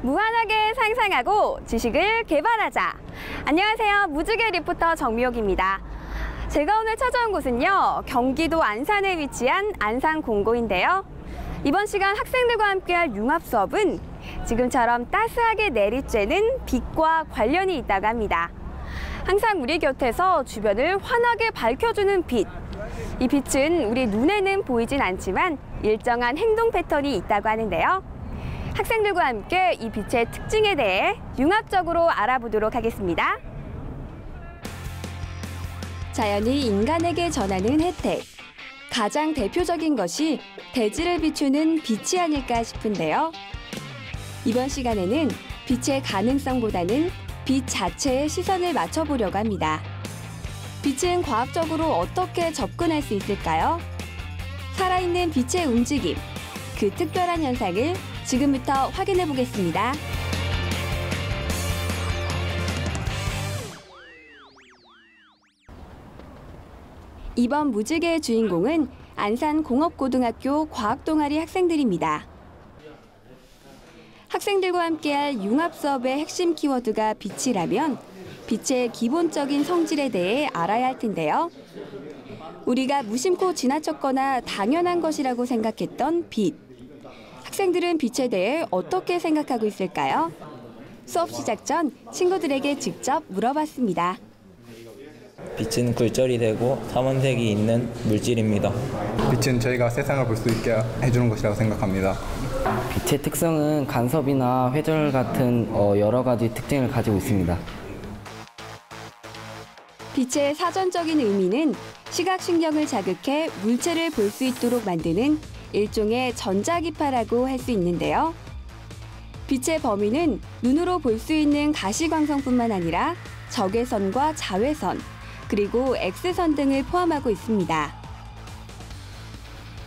무한하게 상상하고 지식을 개발하자. 안녕하세요. 무지개 리포터 정미옥입니다. 제가 오늘 찾아온 곳은요, 경기도 안산에 위치한 안산공고인데요. 이번 시간 학생들과 함께할 융합 수업은 지금처럼 따스하게 내리쬐는 빛과 관련이 있다고 합니다. 항상 우리 곁에서 주변을 환하게 밝혀주는 빛. 이 빛은 우리 눈에는 보이진 않지만 일정한 행동 패턴이 있다고 하는데요. 학생들과 함께 이 빛의 특징에 대해 융합적으로 알아보도록 하겠습니다. 자연이 인간에게 전하는 혜택. 가장 대표적인 것이 대지를 비추는 빛이 아닐까 싶은데요. 이번 시간에는 빛의 가능성보다는 빛 자체에 시선을 맞춰보려고 합니다. 빛은 과학적으로 어떻게 접근할 수 있을까요? 살아있는 빛의 움직임, 그 특별한 현상을 지금부터 확인해 보겠습니다. 이번 무지개의 주인공은 안산공업고등학교 과학동아리 학생들입니다. 학생들과 함께할 융합 수업의 핵심 키워드가 빛이라면 빛의 기본적인 성질에 대해 알아야 할 텐데요. 우리가 무심코 지나쳤거나 당연한 것이라고 생각했던 빛. 학생들은 빛에 대해 어떻게 생각하고 있을까요? 수업 시작 전 친구들에게 직접 물어봤습니다. 빛은 굴절이 되고 삼원색이 있는 물질입니다. 빛은 저희가 세상을 볼 수 있게 해주는 것이라고 생각합니다. 빛의 특성은 간섭이나 회절 같은 여러 가지 특징을 가지고 있습니다. 빛의 사전적인 의미는 시각신경을 자극해 물체를 볼 수 있도록 만드는 일종의 전자기파라고 할 수 있는데요. 빛의 범위는 눈으로 볼 수 있는 가시광선뿐만 아니라 적외선과 자외선, 그리고 X선 등을 포함하고 있습니다.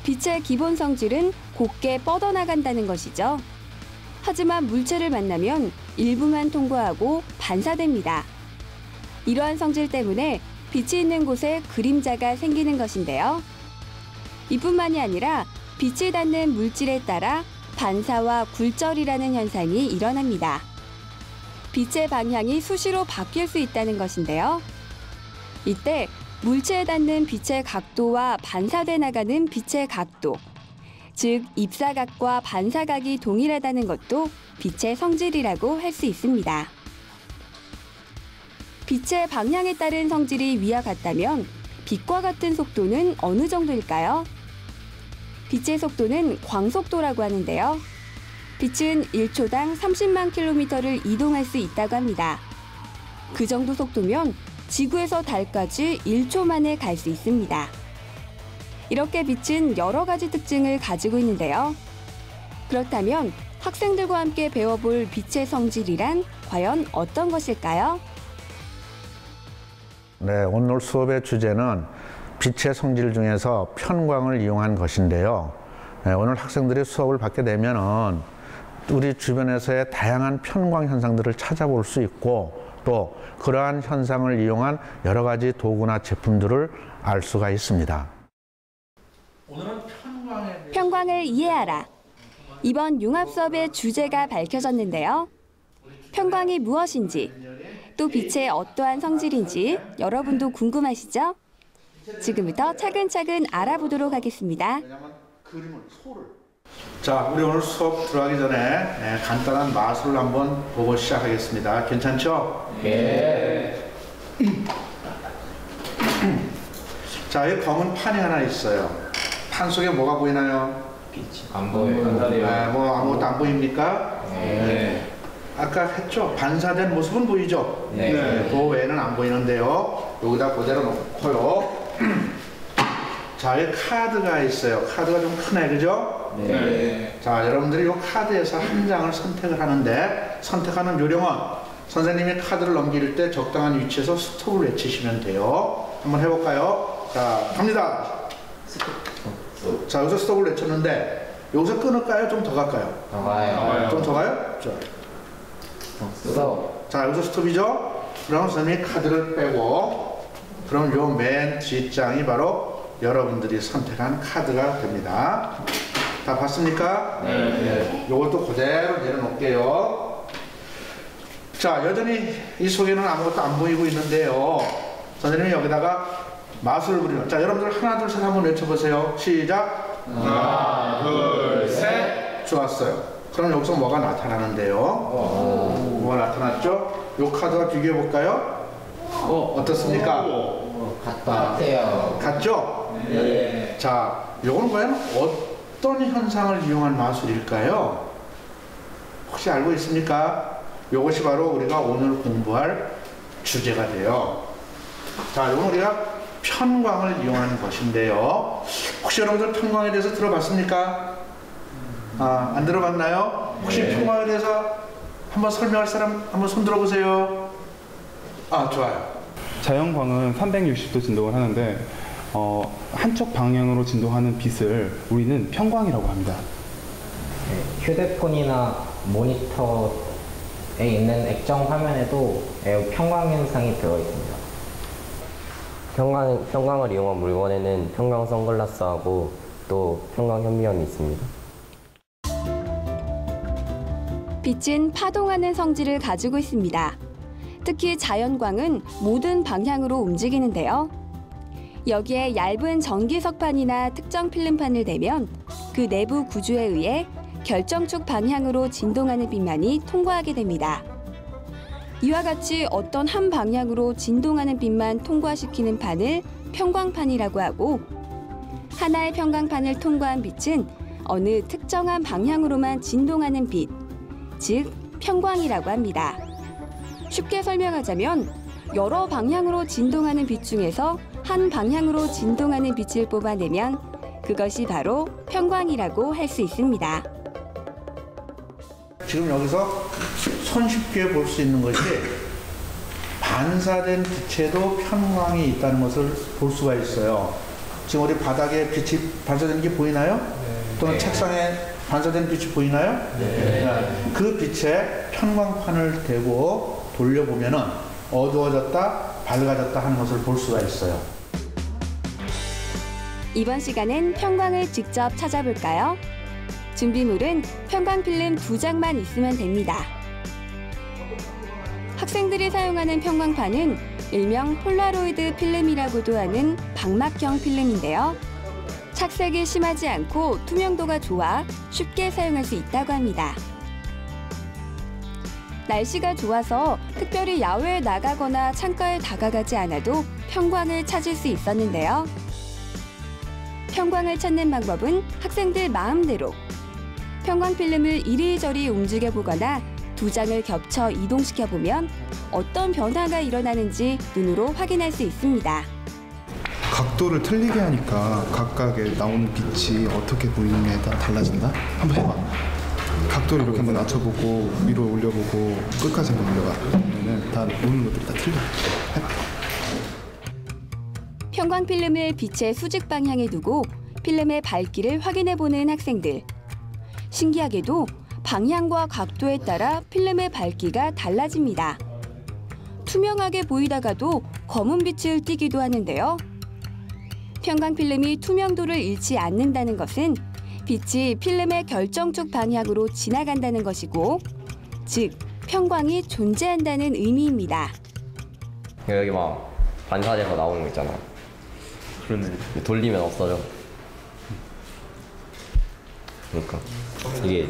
빛의 기본 성질은 곱게 뻗어나간다는 것이죠. 하지만 물체를 만나면 일부만 통과하고 반사됩니다. 이러한 성질 때문에 빛이 있는 곳에 그림자가 생기는 것인데요. 이뿐만이 아니라 빛이 닿는 물질에 따라 반사와 굴절이라는 현상이 일어납니다. 빛의 방향이 수시로 바뀔 수 있다는 것인데요. 이때 물체에 닿는 빛의 각도와 반사돼 나가는 빛의 각도, 즉 입사각과 반사각이 동일하다는 것도 빛의 성질이라고 할 수 있습니다. 빛의 방향에 따른 성질이 위와 같다면 빛과 같은 속도는 어느 정도일까요? 빛의 속도는 광속도라고 하는데요. 빛은 1초당 30만 킬로미터를 이동할 수 있다고 합니다. 그 정도 속도면 지구에서 달까지 1초 만에 갈 수 있습니다. 이렇게 빛은 여러 가지 특징을 가지고 있는데요. 그렇다면 학생들과 함께 배워볼 빛의 성질이란 과연 어떤 것일까요? 네, 오늘 수업의 주제는 빛의 성질 중에서 편광을 이용한 것인데요. 네, 오늘 학생들이 수업을 받게 되면은 우리 주변에서의 다양한 편광 현상들을 찾아볼 수 있고 또 그러한 현상을 이용한 여러 가지 도구나 제품들을 알 수가 있습니다. 오늘은 편광을 이해하라. 이번 융합 수업의 주제가 밝혀졌는데요. 편광이 무엇인지, 또 빛의 어떠한 성질인지 여러분도 궁금하시죠? 지금부터 차근차근 알아보도록 하겠습니다. 자, 우리 오늘 수업 들어가기 전에 간단한 마술을 한번 보고 시작하겠습니다. 괜찮죠? 네. 자, 여기 검은 판이 하나 있어요. 판 속에 뭐가 보이나요? 빛이 안 보여요. 네, 뭐 아무것도 안 보입니까? 네. 아까 했죠? 반사된 모습은 보이죠? 네. 네. 그 외에는 안 보이는데요. 여기다 그대로 놓고요. 자, 여기 카드가 있어요. 카드가 좀 크네, 그죠? 네. 자, 여러분들이 이 카드에서 한 장을 선택을 하는데 선택하는 요령은 선생님이 카드를 넘길 때 적당한 위치에서 스톱을 외치시면 돼요. 한번 해볼까요? 자, 갑니다. 자, 여기서 스톱을 외쳤는데 여기서 끊을까요? 좀 더 갈까요? 더 가요. 좀 더 가요? 자, 스톱. 자, 여기서 스톱이죠? 그럼 선생님이 카드를 빼고 그럼 요 맨 뒷장이 바로 여러분들이 선택한 카드가 됩니다. 다 봤습니까? 네. 요것도 그대로 내려놓을게요. 자, 여전히 이 속에는 아무것도 안 보이고 있는데요. 선생님이 여기다가 마술을 부리는. 자, 여러분들 하나, 둘, 셋 한번 외쳐보세요. 시작. 하나, 둘, 셋. 좋았어요. 그럼 여기서 뭐가 나타나는데요? 뭐가 나타났죠? 이 카드와 비교해 볼까요? 어떻습니까? 같아요. 같죠? 네. 자, 요거는 과연 어떤 현상을 이용한 마술일까요? 혹시 알고 있습니까? 요것이 바로 우리가 오늘 공부할 주제가 돼요. 자, 요건 우리가 편광을 이용하는 것인데요. 혹시 여러분들 편광에 대해서 들어봤습니까? 안 들어봤나요? 혹시 편광에 대해서 한번 설명할 사람 한번 손 들어보세요. 좋아요. 자연광은 360도 진동을 하는데 한쪽 방향으로 진동하는 빛을 우리는 편광이라고 합니다. 휴대폰이나 모니터에 있는 액정 화면에도 편광 현상이 들어 있습니다. 편광을 이용한 물건에는 편광 선글라스하고 또 편광 현미경이 있습니다. 빛은 파동하는 성질을 가지고 있습니다. 특히 자연광은 모든 방향으로 움직이는데요. 여기에 얇은 전기석판이나 특정 필름판을 대면 그 내부 구조에 의해 결정축 방향으로 진동하는 빛만이 통과하게 됩니다. 이와 같이 어떤 한 방향으로 진동하는 빛만 통과시키는 판을 편광판이라고 하고, 하나의 편광판을 통과한 빛은 어느 특정한 방향으로만 진동하는 빛, 즉 편광이라고 합니다. 쉽게 설명하자면 여러 방향으로 진동하는 빛 중에서 한 방향으로 진동하는 빛을 뽑아내면 그것이 바로 편광이라고 할 수 있습니다. 지금 여기서 손쉽게 볼 수 있는 것이 반사된 빛에도 편광이 있다는 것을 볼 수가 있어요. 지금 우리 바닥에 빛이 반사되는 게 보이나요? 또는 책상에 반사된 빛이 보이나요? 그 빛에 편광판을 대고 돌려보면은 어두워졌다, 밝아졌다 하는 것을 볼 수가 있어요. 이번 시간엔 편광을 직접 찾아볼까요? 준비물은 편광 필름 2장만 있으면 됩니다. 학생들이 사용하는 편광판은 일명 폴라로이드 필름이라고도 하는 방막형 필름인데요. 착색이 심하지 않고 투명도가 좋아 쉽게 사용할 수 있다고 합니다. 날씨가 좋아서 특별히 야외에 나가거나 창가에 다가가지 않아도 편광을 찾을 수 있었는데요. 편광을 찾는 방법은 학생들 마음대로 편광 필름을 이리저리 움직여 보거나 2장을 겹쳐 이동시켜 보면 어떤 변화가 일어나는지 눈으로 확인할 수 있습니다. 각도를 틀리게 하니까 각각의 나오는 빛이 어떻게 보이느냐에 따라 달라진다? 한번 해봐. 각도를 이렇게 한번 낮춰보고 위로 올려보고 끝까지 한번 올려봐. 그러면은 다 오는 것들이 다 틀려. 해봐. 편광 필름을 빛의 수직 방향에 두고 필름의 밝기를 확인해보는 학생들. 신기하게도 방향과 각도에 따라 필름의 밝기가 달라집니다. 투명하게 보이다가도 검은 빛을 띠기도 하는데요. 편광 필름이 투명도를 잃지 않는다는 것은 빛이 필름의 결정축 방향으로 지나간다는 것이고, 즉 편광이 존재한다는 의미입니다. 여기 막 반사돼서 나오는 거 있잖아. 그러네. 돌리면 없어져. 그러니까 이게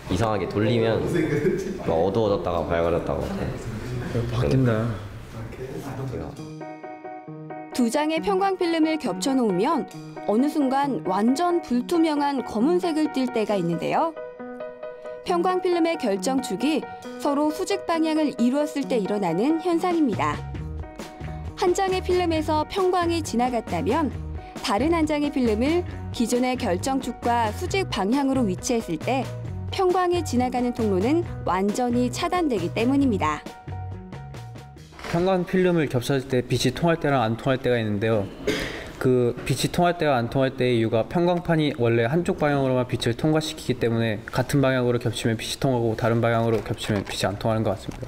이상하게 돌리면 막 어두워졌다가 밝아졌다가 바뀐다. 2장의 편광 필름을 겹쳐 놓으면 어느 순간 완전 불투명한 검은색을 띨 때가 있는데요. 편광 필름의 결정축이 서로 수직 방향을 이루었을 때 일어나는 현상입니다. 한 장의 필름에서 편광이 지나갔다면 다른 한 장의 필름을 기존의 결정축과 수직 방향으로 위치했을 때 편광이 지나가는 통로는 완전히 차단되기 때문입니다. 편광 필름을 겹쳤을 때 빛이 통할 때랑 안 통할 때가 있는데요. 그 빛이 통할 때와 안 통할 때의 이유가 편광판이 원래 한쪽 방향으로만 빛을 통과시키기 때문에 같은 방향으로 겹치면 빛이 통하고 다른 방향으로 겹치면 빛이 안 통하는 것 같습니다.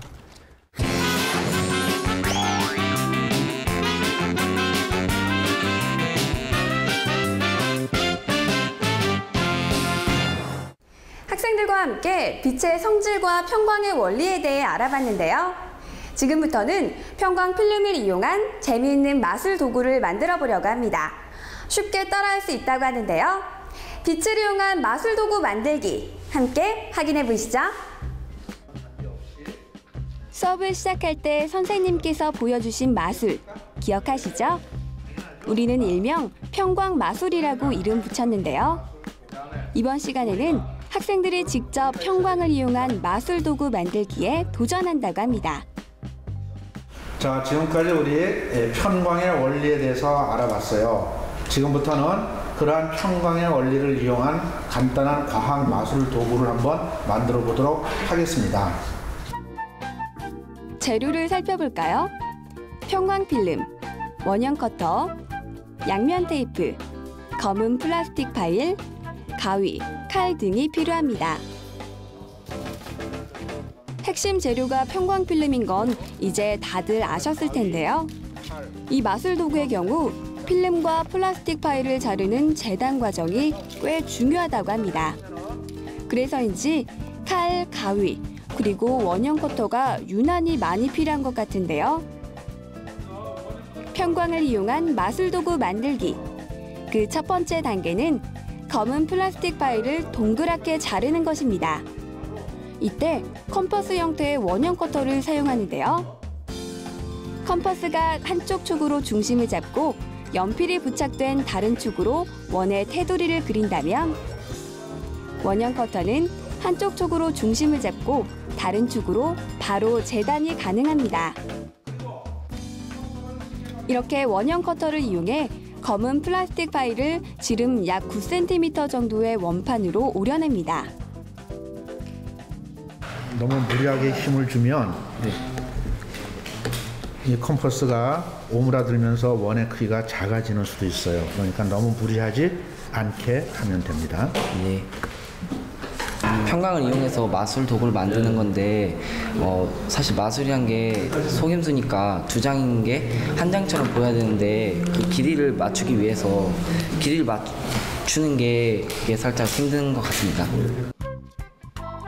학생들과 함께 동안에 빛의 성질과 편광의 원리에 대해 알아봤는데요. 지금부터는 편광 필름을 이용한 재미있는 마술 도구를 만들어 보려고 합니다. 쉽게 따라할 수 있다고 하는데요. 빛을 이용한 마술 도구 만들기 함께 확인해 보시죠. 수업을 시작할 때 선생님께서 보여주신 마술 기억하시죠? 우리는 일명 편광 마술이라고 이름 붙였는데요. 이번 시간에는 학생들이 직접 편광을 이용한 마술 도구 만들기에 도전한다고 합니다. 자, 지금까지 우리 편광의 원리에 대해서 알아봤어요. 지금부터는 그러한 편광의 원리를 이용한 간단한 과학 마술 도구를 한번 만들어 보도록 하겠습니다. 재료를 살펴볼까요? 편광 필름, 원형 커터, 양면 테이프, 검은 플라스틱 파일, 가위, 칼 등이 필요합니다. 핵심 재료가 편광 필름인 건 이제 다들 아셨을 텐데요. 이 마술 도구의 경우 필름과 플라스틱 파일을 자르는 재단 과정이 꽤 중요하다고 합니다. 그래서인지 칼, 가위, 그리고 원형 커터가 유난히 많이 필요한 것 같은데요. 편광을 이용한 마술 도구 만들기. 그 첫 번째 단계는 검은 플라스틱 파일을 동그랗게 자르는 것입니다. 이때 컴퍼스 형태의 원형 커터를 사용하는데요. 컴퍼스가 한쪽 축으로 중심을 잡고 연필이 부착된 다른 축으로 원의 테두리를 그린다면 원형 커터는 한쪽 축으로 중심을 잡고 다른 축으로 바로 재단이 가능합니다. 이렇게 원형 커터를 이용해 검은 플라스틱 파일을 지름 약 9cm 정도의 원판으로 오려냅니다. 너무 무리하게 힘을 주면 이 컴퍼스가 오므라들면서 원의 크기가 작아지는 수도 있어요. 그러니까 너무 무리하지 않게 하면 됩니다. 네. 편광을 이용해서 마술 도구를 만드는 건데 사실 마술이란 게 속임수니까 두 장인 게 한 장처럼 보여야 되는데 그 길이를 맞추기 위해서 길이를 맞추는 게 그게 살짝 힘든 것 같습니다.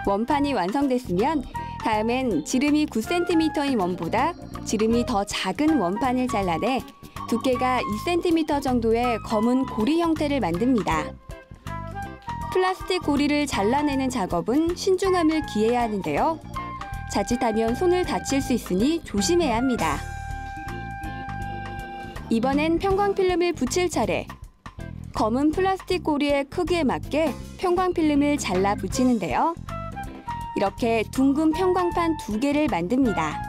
원판이 완성됐으면 다음엔 지름이 9cm인 원보다 지름이 더 작은 원판을 잘라내 두께가 2cm 정도의 검은 고리 형태를 만듭니다. 플라스틱 고리를 잘라내는 작업은 신중함을 기해야 하는데요. 자칫하면 손을 다칠 수 있으니 조심해야 합니다. 이번엔 편광 필름을 붙일 차례. 검은 플라스틱 고리의 크기에 맞게 편광 필름을 잘라 붙이는데요. 이렇게 둥근 편광판 2개를 만듭니다.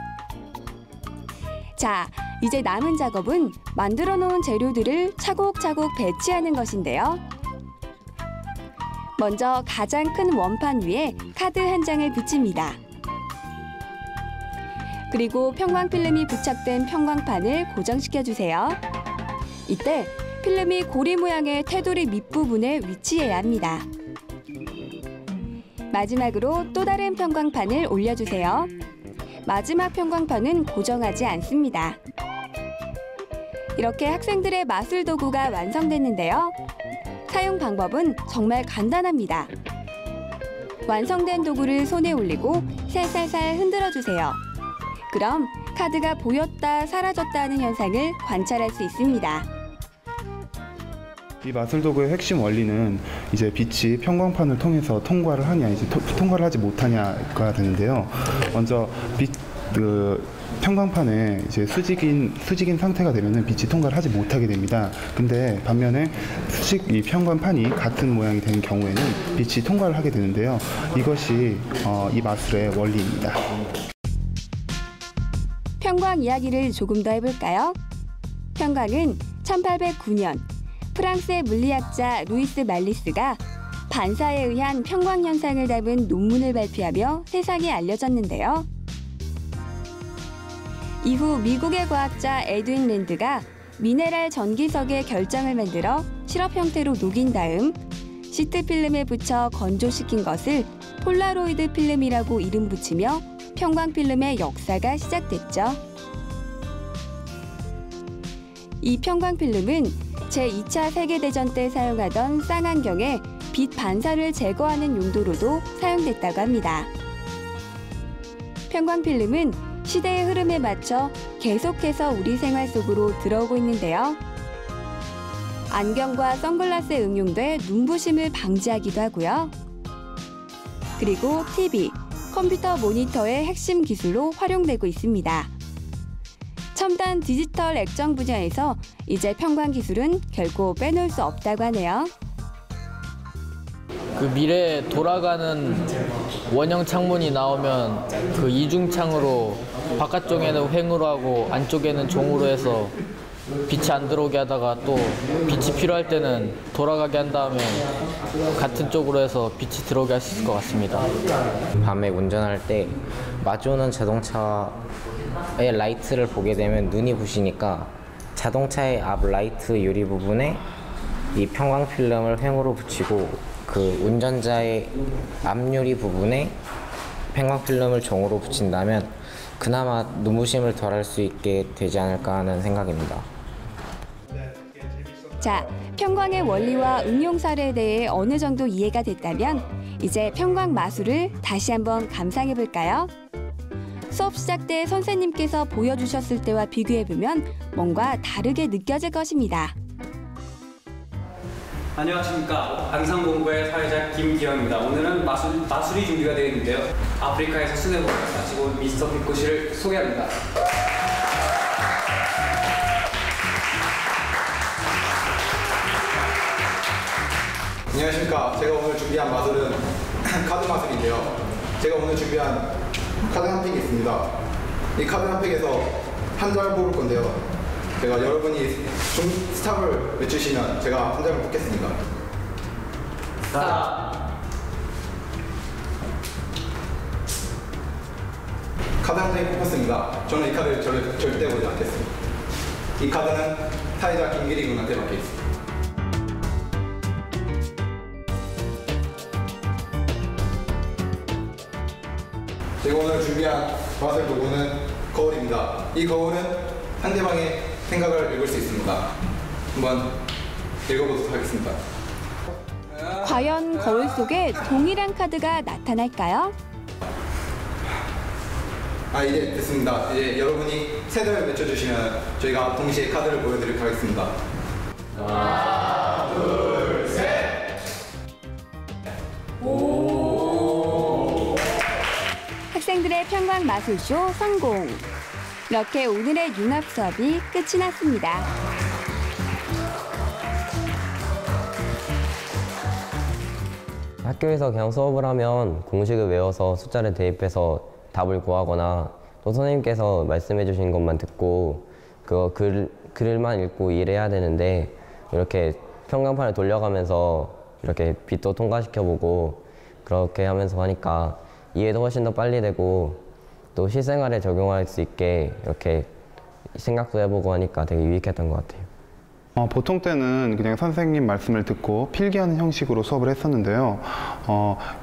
자, 이제 남은 작업은 만들어 놓은 재료들을 차곡차곡 배치하는 것인데요. 먼저 가장 큰 원판 위에 카드 한 장을 붙입니다. 그리고 편광 필름이 부착된 편광판을 고정시켜 주세요. 이때 필름이 고리 모양의 테두리 밑부분에 위치해야 합니다. 마지막으로 또 다른 편광판을 올려주세요. 마지막 편광판은 고정하지 않습니다. 이렇게 학생들의 마술 도구가 완성됐는데요. 사용 방법은 정말 간단합니다. 완성된 도구를 손에 올리고 살살살 흔들어주세요. 그럼 카드가 보였다 사라졌다 하는 현상을 관찰할 수 있습니다. 이 마술 도구의 핵심 원리는 이제 빛이 편광판을 통해서 통과를 하냐, 이제 통과를 하지 못하냐가 되는데요. 먼저 편광판에 이제 수직인 상태가 되면은 빛이 통과를 하지 못하게 됩니다. 근데 반면에 이 편광판이 같은 모양이 되는 경우에는 빛이 통과를 하게 되는데요. 이것이 이 마술의 원리입니다. 편광 이야기를 조금 더 해볼까요? 편광은 1809년 프랑스의 물리학자 루이스 말리스가 반사에 의한 편광 현상을 담은 논문을 발표하며 세상에 알려졌는데요. 이후 미국의 과학자 에드윈 랜드가 미네랄 전기석의 결정을 만들어 시럽 형태로 녹인 다음 시트 필름에 붙여 건조시킨 것을 폴라로이드 필름이라고 이름 붙이며 편광 필름의 역사가 시작됐죠. 이 편광 필름은 제2차 세계대전 때 사용하던 쌍안경에 빛 반사를 제거하는 용도로도 사용됐다고 합니다. 편광필름은 시대의 흐름에 맞춰 계속해서 우리 생활 속으로 들어오고 있는데요. 안경과 선글라스에 응용돼 눈부심을 방지하기도 하고요. 그리고 TV, 컴퓨터 모니터의 핵심 기술로 활용되고 있습니다. 첨단 디지털 액정 분야에서 이제 편광 기술은 결코 빼놓을 수 없다고 하네요. 그 미래에 돌아가는 원형 창문이 나오면 그 이중창으로 바깥쪽에는 횡으로 하고 안쪽에는 종으로 해서 빛이 안 들어오게 하다가 또 빛이 필요할 때는 돌아가게 한 다음에 같은 쪽으로 해서 빛이 들어오게 할 수 있을 것 같습니다. 밤에 운전할 때 마주오는 자동차의 라이트를 보게 되면 눈이 부시니까 자동차의 앞 라이트 유리 부분에 이 편광 필름을 횡으로 붙이고 그 운전자의 앞유리 부분에 편광 필름을 종으로 붙인다면 그나마 눈부심을 덜할 수 있게 되지 않을까 하는 생각입니다. 자, 편광의 원리와 응용 사례에 대해 어느 정도 이해가 됐다면 이제 편광 마술을 다시 한번 감상해 볼까요? 수업 시작 때 선생님께서 보여주셨을 때와 비교해보면 뭔가 다르게 느껴질 것입니다. 안녕하십니까. 방산공부의 사회자 김기영입니다. 오늘은 마술이 준비가 되어 있는데요. 아프리카에서 수뇌부를 마치고 온 미스터 빛고 씨를 소개합니다. 안녕하십니까. 제가 오늘 준비한 마술은 카드 마술인데요. 제가 오늘 준비한 카드 한 팩이 있습니다. 이 카드 한 팩에서 한 장을 뽑을 건데요. 제가 여러분이 스탑을 외치시면 제가 한 장을 뽑겠습니다. 스탑! 카드 한 장이 뽑혔습니다. 저는 이 카드를 절대 보지 않겠습니다. 이 카드는 사회자 김기리 군한테 맡겨 있습니다. 제가 오늘 준비한 마술 도구는 거울입니다. 이 거울은 상대방의 생각을 읽을 수 있습니다. 한번 읽어보도록 하겠습니다. 과연 거울 속에 동일한 카드가 나타날까요? 이제 됐습니다. 이제 여러분이 세대를 외쳐주시면 저희가 동시에 카드를 보여드리도록 하겠습니다. 하나, 둘, 셋! 오! 학생들의 편광 마술쇼 성공! 이렇게 오늘의 융합 수업이 끝이 났습니다. 학교에서 그냥 수업을 하면 공식을 외워서 숫자를 대입해서 답을 구하거나 또 선생님께서 말씀해 주신 것만 듣고 그거 글만 읽고 이해해야 되는데 이렇게 편광판을 돌려가면서 이렇게 빛도 통과시켜보고 그렇게 하면서 하니까 이해도 훨씬 더 빨리 되고 또 실생활에 적용할 수 있게 이렇게 생각도 해보고 하니까 되게 유익했던 것 같아요. 보통 때는 그냥 선생님 말씀을 듣고 필기하는 형식으로 수업을 했었는데요.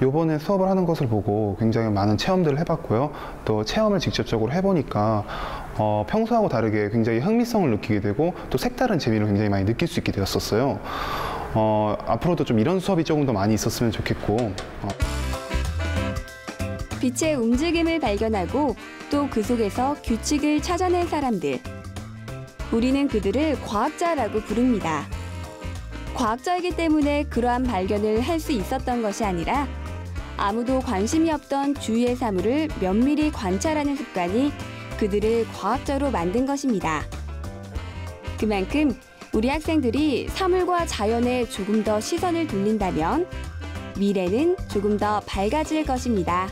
요번에 수업을 하는 것을 보고 굉장히 많은 체험들을 해봤고요. 또 체험을 직접적으로 해보니까 평소하고 다르게 굉장히 흥미성을 느끼게 되고 또 색다른 재미를 굉장히 많이 느낄 수 있게 되었었어요. 앞으로도 좀 이런 수업이 조금 더 많이 있었으면 좋겠고 빛의 움직임을 발견하고 또 그 속에서 규칙을 찾아낸 사람들. 우리는 그들을 과학자라고 부릅니다. 과학자이기 때문에 그러한 발견을 할 수 있었던 것이 아니라 아무도 관심이 없던 주위의 사물을 면밀히 관찰하는 습관이 그들을 과학자로 만든 것입니다. 그만큼 우리 학생들이 사물과 자연에 조금 더 시선을 돌린다면 미래는 조금 더 밝아질 것입니다.